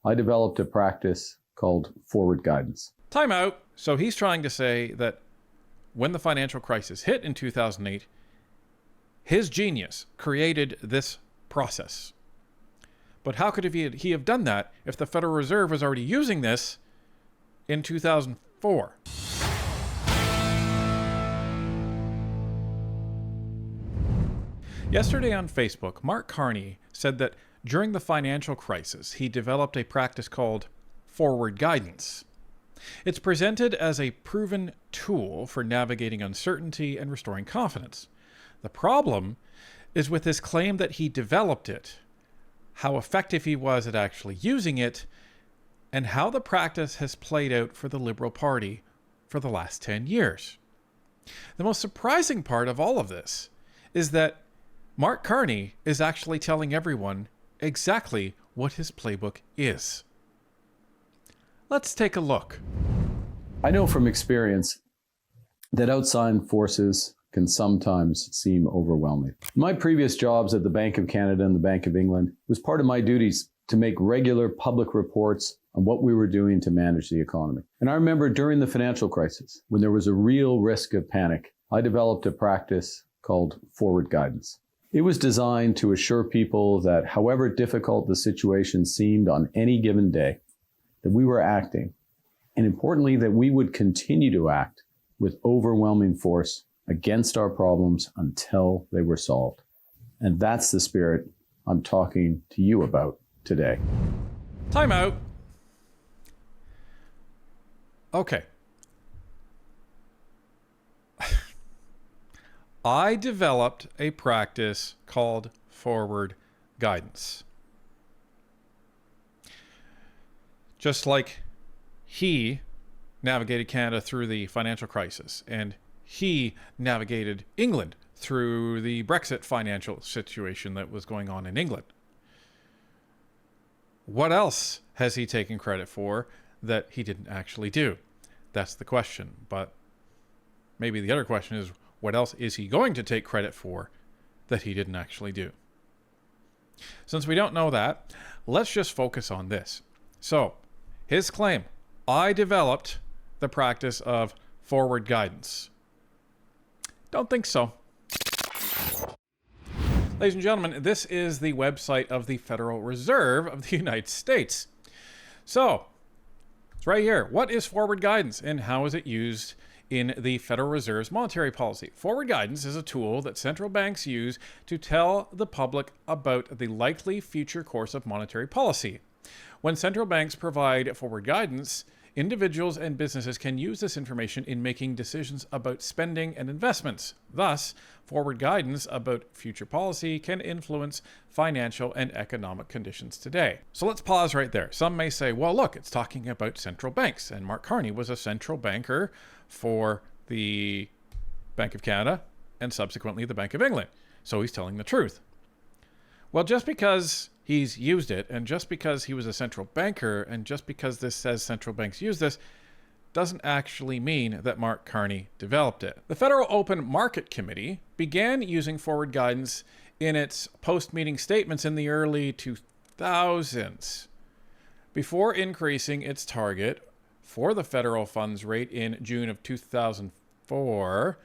I developed a practice called forward guidance. Time out. So he's trying to say that when the financial crisis hit in 2008, his genius created this process. But how could he have done that if the Federal Reserve was already using this in 2004? Yesterday on Facebook, Mark Carney said that during the financial crisis, he developed a practice called forward guidance. It's presented as a proven tool for navigating uncertainty and restoring confidence. The problem is with his claim that he developed it, how effective he was at actually using it, and how the practice has played out for the Liberal Party for the last 10 years. The most surprising part of all of this is that Mark Carney is actually telling everyone exactly what his playbook is. Let's take a look. I know from experience that outside forces can sometimes seem overwhelming. My previous jobs at the Bank of Canada and the Bank of England was part of my duties to make regular public reports on what we were doing to manage the economy. And I remember during the financial crisis, when there was a real risk of panic, I developed a practice called forward guidance. It was designed to assure people that however difficult the situation seemed on any given day, that we were acting, and importantly, that we would continue to act with overwhelming force against our problems until they were solved. And that's the spirit I'm talking to you about today. Time out. Okay. I developed a practice called forward guidance. Just like he navigated Canada through the financial crisis, and he navigated England through the Brexit financial situation that was going on in England. What else has he taken credit for that he didn't actually do? That's the question. But maybe the other question is, what else is he going to take credit for that he didn't actually do? Since we don't know that, let's just focus on this. So, his claim, I developed the practice of forward guidance. Don't think so. Ladies and gentlemen, this is the website of the Federal Reserve of the United States. So, it's right here. What is forward guidance and how is it used in the Federal Reserve's monetary policy? Forward guidance is a tool that central banks use to tell the public about the likely future course of monetary policy. When central banks provide forward guidance, individuals and businesses can use this information in making decisions about spending and investments. Thus, forward guidance about future policy can influence financial and economic conditions today. So let's pause right there. Some may say, well, look, it's talking about central banks. And Mark Carney was a central banker for the Bank of Canada and subsequently the Bank of England. So he's telling the truth. Well, just because he's used it, and just because he was a central banker, and just because this says central banks use this, doesn't actually mean that Mark Carney developed it. The Federal Open Market Committee began using forward guidance in its post-meeting statements in the early 2000s, before increasing its target for the federal funds rate in June of 2004.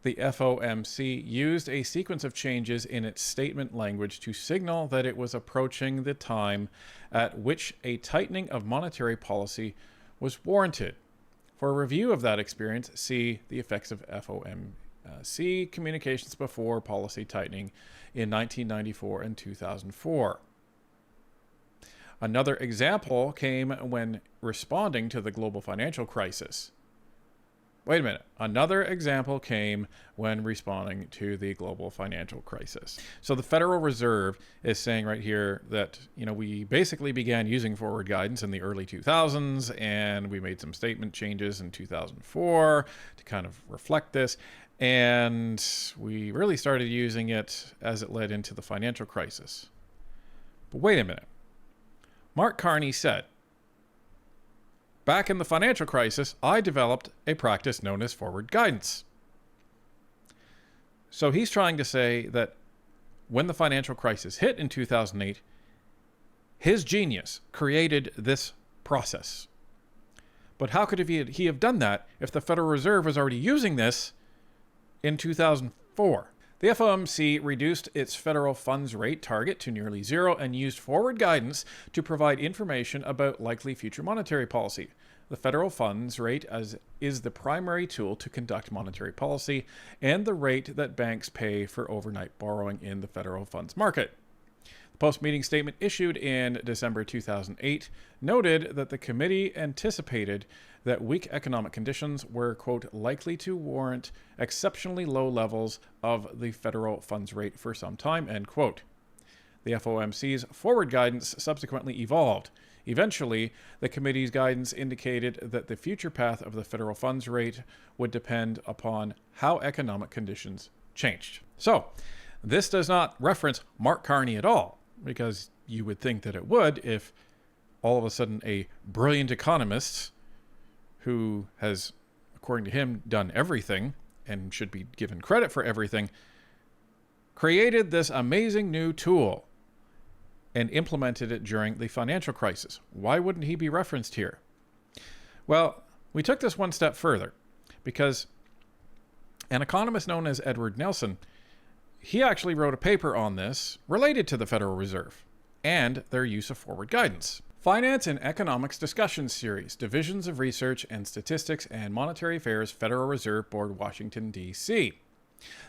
The FOMC used a sequence of changes in its statement language to signal that it was approaching the time at which a tightening of monetary policy was warranted. For a review of that experience, see the effects of FOMC communications before policy tightening in 1994 and 2004. Another example came when responding to the global financial crisis. Wait a minute. Another example came when responding to the global financial crisis. So the Federal Reserve is saying right here that, we basically began using forward guidance in the early 2000s, and we made some statement changes in 2004 to kind of reflect this. And we really started using it as it led into the financial crisis. But wait a minute. Mark Carney said, back in the financial crisis, I developed a practice known as forward guidance. So he's trying to say that when the financial crisis hit in 2008, His genius created this process. But how could he have done that if the Federal Reserve was already using this in 2004? The FOMC reduced its federal funds rate target to nearly zero and used forward guidance to provide information about likely future monetary policy. The federal funds rate is the primary tool to conduct monetary policy and the rate that banks pay for overnight borrowing in the federal funds market. The post-meeting statement issued in December 2008 noted that the committee anticipated that weak economic conditions were, quote, likely to warrant exceptionally low levels of the federal funds rate for some time, end quote. The FOMC's forward guidance subsequently evolved. Eventually, the committee's guidance indicated that the future path of the federal funds rate would depend upon how economic conditions changed. So, this does not reference Mark Carney at all, because you would think that it would if all of a sudden a brilliant economist who has, according to him, done everything and should be given credit for everything, created this amazing new tool and implemented it during the financial crisis. Why wouldn't he be referenced here? Well, we took this one step further because an economist known as Edward Nelson, he actually wrote a paper on this related to the Federal Reserve and their use of forward guidance. Finance and Economics Discussion Series, Divisions of Research and Statistics and Monetary Affairs, Federal Reserve Board, Washington, D.C.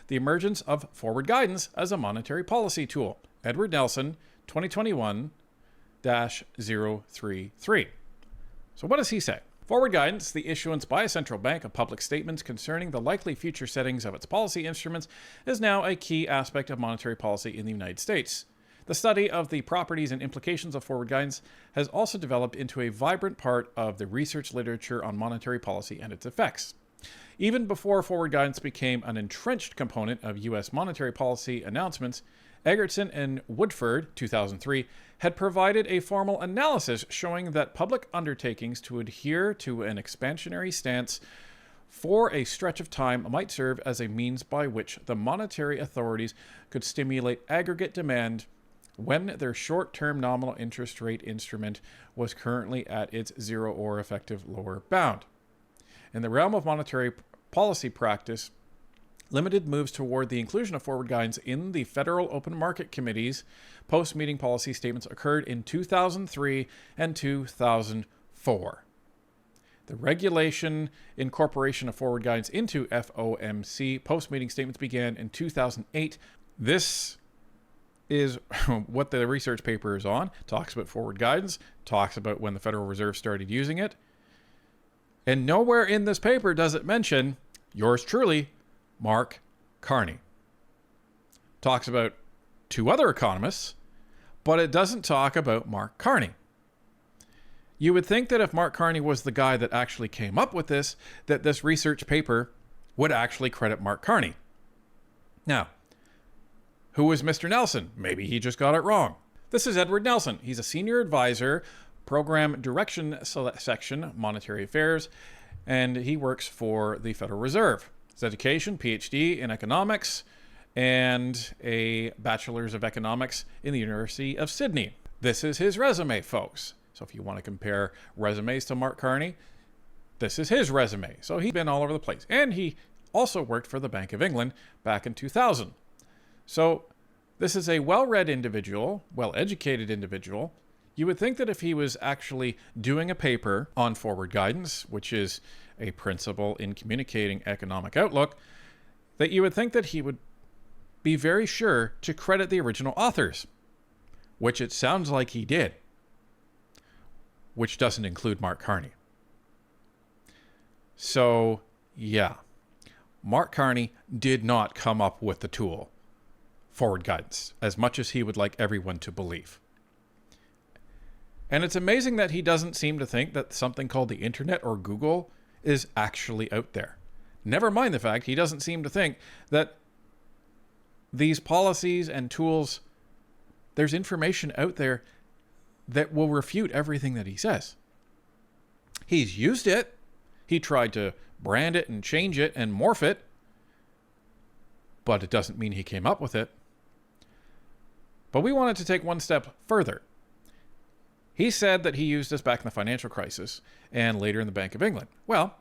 The Emergence of Forward Guidance as a Monetary Policy Tool. Edward Nelson, 2021-033. So what does he say? Forward guidance, the issuance by a central bank of public statements concerning the likely future settings of its policy instruments, is now a key aspect of monetary policy in the United States. The study of the properties and implications of forward guidance has also developed into a vibrant part of the research literature on monetary policy and its effects. Even before forward guidance became an entrenched component of U.S. monetary policy announcements, Egerton and Woodford, 2003, had provided a formal analysis showing that public undertakings to adhere to an expansionary stance for a stretch of time might serve as a means by which the monetary authorities could stimulate aggregate demand when their short-term nominal interest rate instrument was currently at its zero or effective lower bound. In the realm of monetary policy practice, limited moves toward the inclusion of forward guidance in the Federal Open Market Committee's post-meeting policy statements occurred in 2003 and 2004. The regulation incorporation of forward guidance into FOMC post-meeting statements began in 2008. This is what the research paper is on. Talks about forward guidance, talks about when the Federal Reserve started using it. And nowhere in this paper does it mention yours truly, Mark Carney. Talks about two other economists, but it doesn't talk about Mark Carney. You would think that if Mark Carney was the guy that actually came up with this, that this research paper would actually credit Mark Carney. Now, who was Mr. Nelson? Maybe he just got it wrong. This is Edward Nelson. He's a senior advisor, program direction section, monetary affairs, and he works for the Federal Reserve. His education, PhD in economics, and a bachelor's of economics in the University of Sydney. This is his resume, folks. So if you want to compare resumes to Mark Carney, this is his resume. So he's been all over the place. And he also worked for the Bank of England back in 2000. So this is a well-read individual, well-educated individual. You would think that if he was actually doing a paper on forward guidance, which is a principle in communicating economic outlook, that you would think that he would be very sure to credit the original authors, which it sounds like he did, which doesn't include Mark Carney. So, yeah, Mark Carney did not come up with the tool forward guidance, as much as he would like everyone to believe. And it's amazing that he doesn't seem to think that something called the internet or Google is actually out there. Never mind the fact he doesn't seem to think that these policies and tools, there's information out there that will refute everything that he says. He's used it. He tried to brand it and change it and morph it, but it doesn't mean he came up with it. But we wanted to take one step further. He said that he used this back in the financial crisis and later in the Bank of England. Well,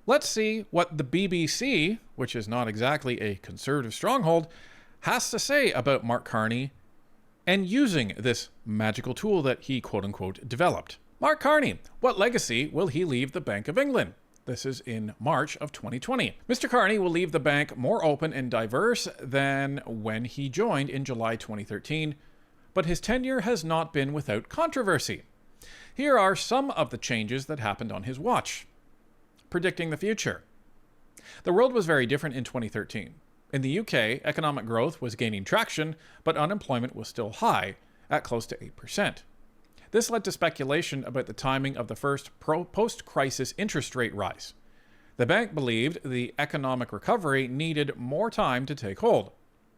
let's see what the BBC, which is not exactly a conservative stronghold, has to say about Mark Carney and using this magical tool that he quote-unquote developed. Mark Carney, what legacy will he leave the Bank of England? This is in March of 2020. Mr. Carney will leave the bank more open and diverse than when he joined in July 2013, but his tenure has not been without controversy. Here are some of the changes that happened on his watch. Predicting the future. The world was very different in 2013. In the UK, economic growth was gaining traction, but unemployment was still high, at close to 8%. This led to speculation about the timing of the first post-crisis interest rate rise. The bank believed the economic recovery needed more time to take hold.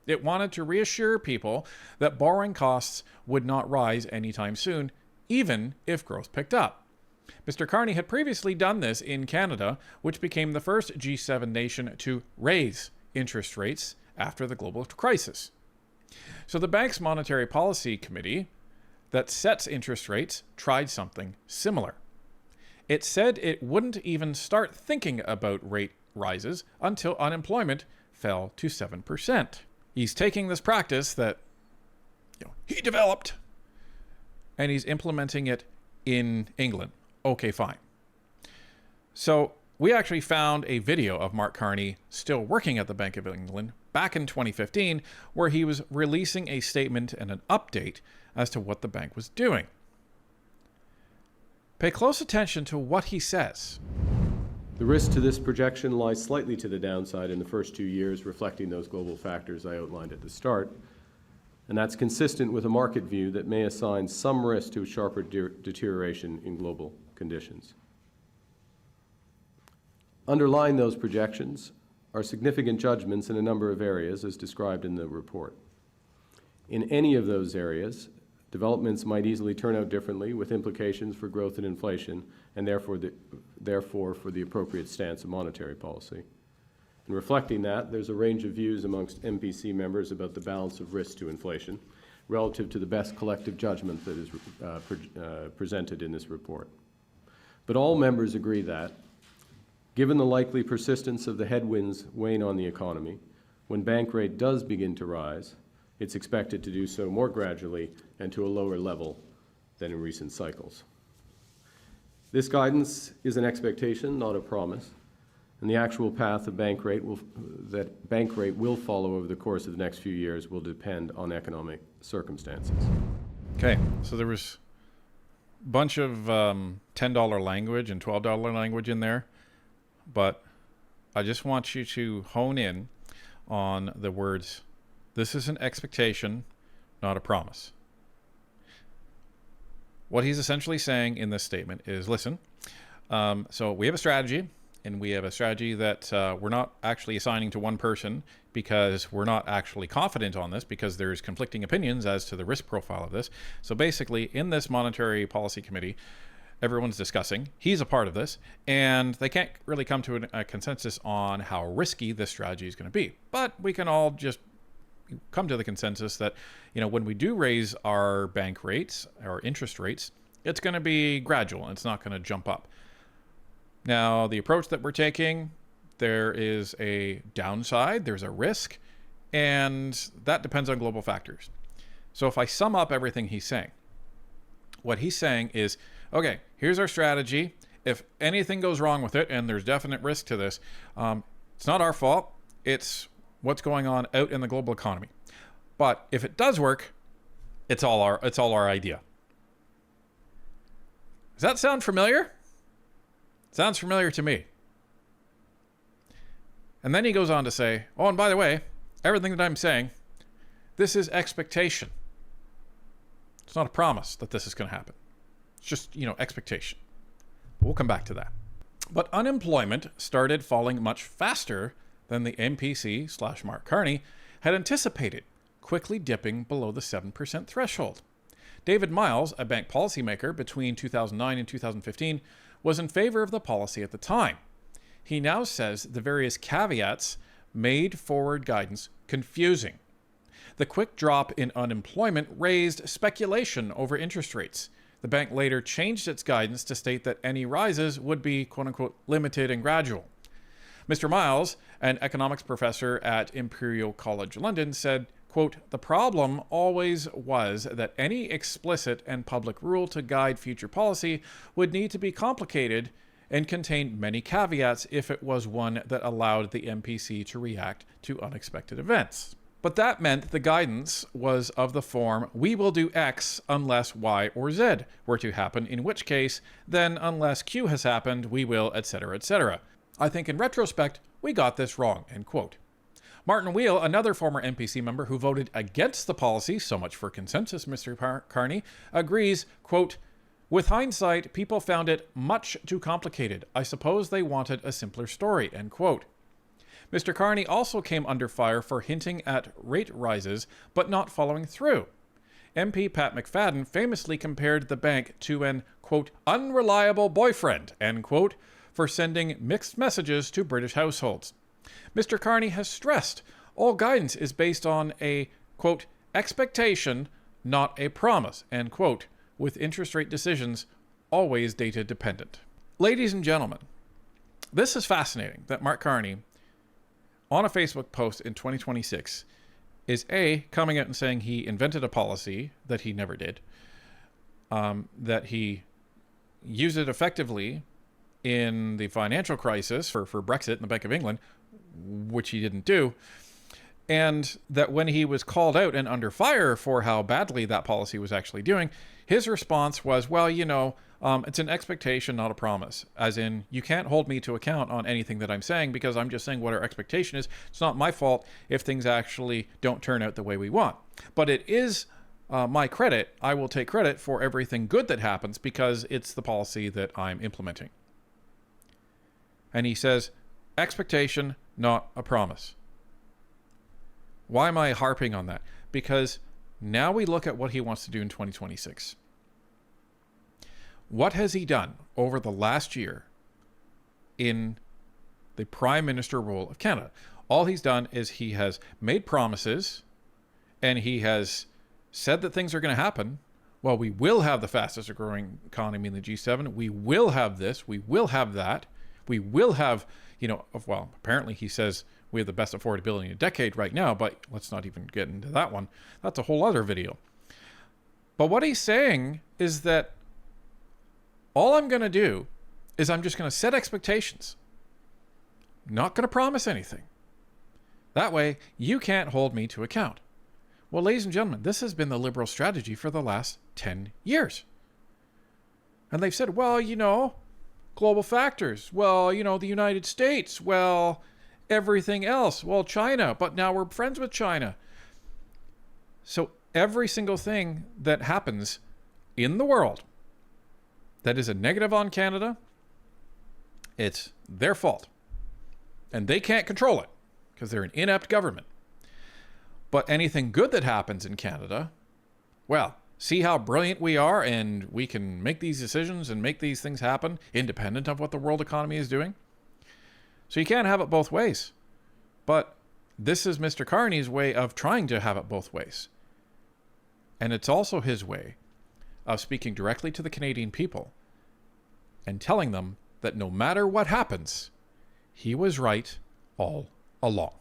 It wanted to reassure people that borrowing costs would not rise anytime soon, even if growth picked up. Mr. Carney had previously done this in Canada, which became the first G7 nation to raise interest rates after the global crisis. So the bank's Monetary Policy Committee that sets interest rates tried something similar. It said it wouldn't even start thinking about rate rises until unemployment fell to 7%. He's taking this practice that he developed and he's implementing it in England. Okay, fine. So we actually found a video of Mark Carney still working at the Bank of England back in 2015, where he was releasing a statement and an update as to what the bank was doing. Pay close attention to what he says. The risk to this projection lies slightly to the downside in the first 2 years, reflecting those global factors I outlined at the start. And that's consistent with a market view that may assign some risk to a sharper deterioration in global conditions. Underlying those projections are significant judgments in a number of areas, as described in the report. In any of those areas, developments might easily turn out differently, with implications for growth and inflation, and therefore for the appropriate stance of monetary policy. In reflecting that, there's a range of views amongst MPC members about the balance of risk to inflation relative to the best collective judgment that is presented in this report. But all members agree that, given the likely persistence of the headwinds weighing on the economy, when bank rate does begin to rise, it's expected to do so more gradually and to a lower level than in recent cycles. This guidance is an expectation, not a promise, and the actual path of bank rate will follow over the course of the next few years will depend on economic circumstances. Okay, so there was a bunch of $10 language and $12 language in there, but I just want you to hone in on the words, this is an expectation, not a promise. What he's essentially saying in this statement is, listen, so we have a strategy, and we have a strategy that we're not actually assigning to one person because we're not actually confident on this, because there's conflicting opinions as to the risk profile of this. So basically, in this Monetary Policy Committee, everyone's discussing, he's a part of this, and they can't really come to a consensus on how risky this strategy is going to be. But we can all just come to the consensus that, when we do raise our bank rates, our interest rates, it's going to be gradual and it's not going to jump up. Now, the approach that we're taking, there is a downside, there's a risk, and that depends on global factors. So if I sum up everything he's saying, what he's saying is, okay, here's our strategy. If anything goes wrong with it, and there's definite risk to this, it's not our fault. It's what's going on out in the global economy. But if it does work, it's all our idea. Does that sound familiar? Sounds familiar to me. And then he goes on to say, oh, and by the way, everything that I'm saying, this is expectation. It's not a promise that this is going to happen. It's just, expectation. We'll come back to that. But unemployment started falling much faster than the MPC / Mark Carney had anticipated, quickly dipping below the 7% threshold. David Miles, a bank policymaker between 2009 and 2015, was in favor of the policy at the time. He now says the various caveats made forward guidance confusing. The quick drop in unemployment raised speculation over interest rates. The bank later changed its guidance to state that any rises would be, quote-unquote, limited and gradual. Mr. Miles, an economics professor at Imperial College London, said, quote, "The problem always was that any explicit and public rule to guide future policy would need to be complicated and contain many caveats if it was one that allowed the MPC to react to unexpected events." But that meant the guidance was of the form, we will do X unless Y or Z were to happen, in which case, then unless Q has happened, we will, etc., etc. I think in retrospect, we got this wrong, end quote. Martin Wheel, another former MPC member who voted against the policy, so much for consensus, Mr. Carney, agrees, quote, "With hindsight, people found it much too complicated. I suppose they wanted a simpler story," end quote. Mr. Carney also came under fire for hinting at rate rises, but not following through. MP Pat McFadden famously compared the bank to an, quote, "unreliable boyfriend," end quote, for sending mixed messages to British households. Mr. Carney has stressed all guidance is based on a, quote, "expectation, not a promise," end quote, with interest rate decisions always data dependent. Ladies and gentlemen, this is fascinating that Mark Carney, on a Facebook post in 2026, is A, coming out and saying he invented a policy that he never did, that he used it effectively in the financial crisis for Brexit and the Bank of England, which he didn't do, and that when he was called out and under fire for how badly that policy was actually doing, his response was, well, it's an expectation, not a promise. As in, you can't hold me to account on anything that I'm saying because I'm just saying what our expectation is. It's not my fault if things actually don't turn out the way we want. But it is my credit. I will take credit for everything good that happens because it's the policy that I'm implementing. And he says, expectation, not a promise. Why am I harping on that? Because now we look at what he wants to do in 2026. What has he done over the last year in the Prime Minister role of Canada? All he's done is he has made promises and he has said that things are going to happen. Well, we will have the fastest growing economy in the G7. We will have this. We will have that. We will have, apparently he says we have the best affordability in a decade right now, but let's not even get into that one. That's a whole other video. But what he's saying is that all I'm going to do is I'm just going to set expectations. Not going to promise anything. That way, you can't hold me to account. Well, ladies and gentlemen, this has been the Liberal strategy for the last 10 years. And they've said, well, global factors. Well, the United States. Well, everything else. Well, China. But now we're friends with China. So every single thing that happens in the world that is a negative on Canada, it's their fault. And they can't control it because they're an inept government. But anything good that happens in Canada, well, see how brilliant we are and we can make these decisions and make these things happen independent of what the world economy is doing. So you can't have it both ways. But this is Mr. Carney's way of trying to have it both ways. And it's also his way of speaking directly to the Canadian people and telling them that no matter what happens, he was right all along.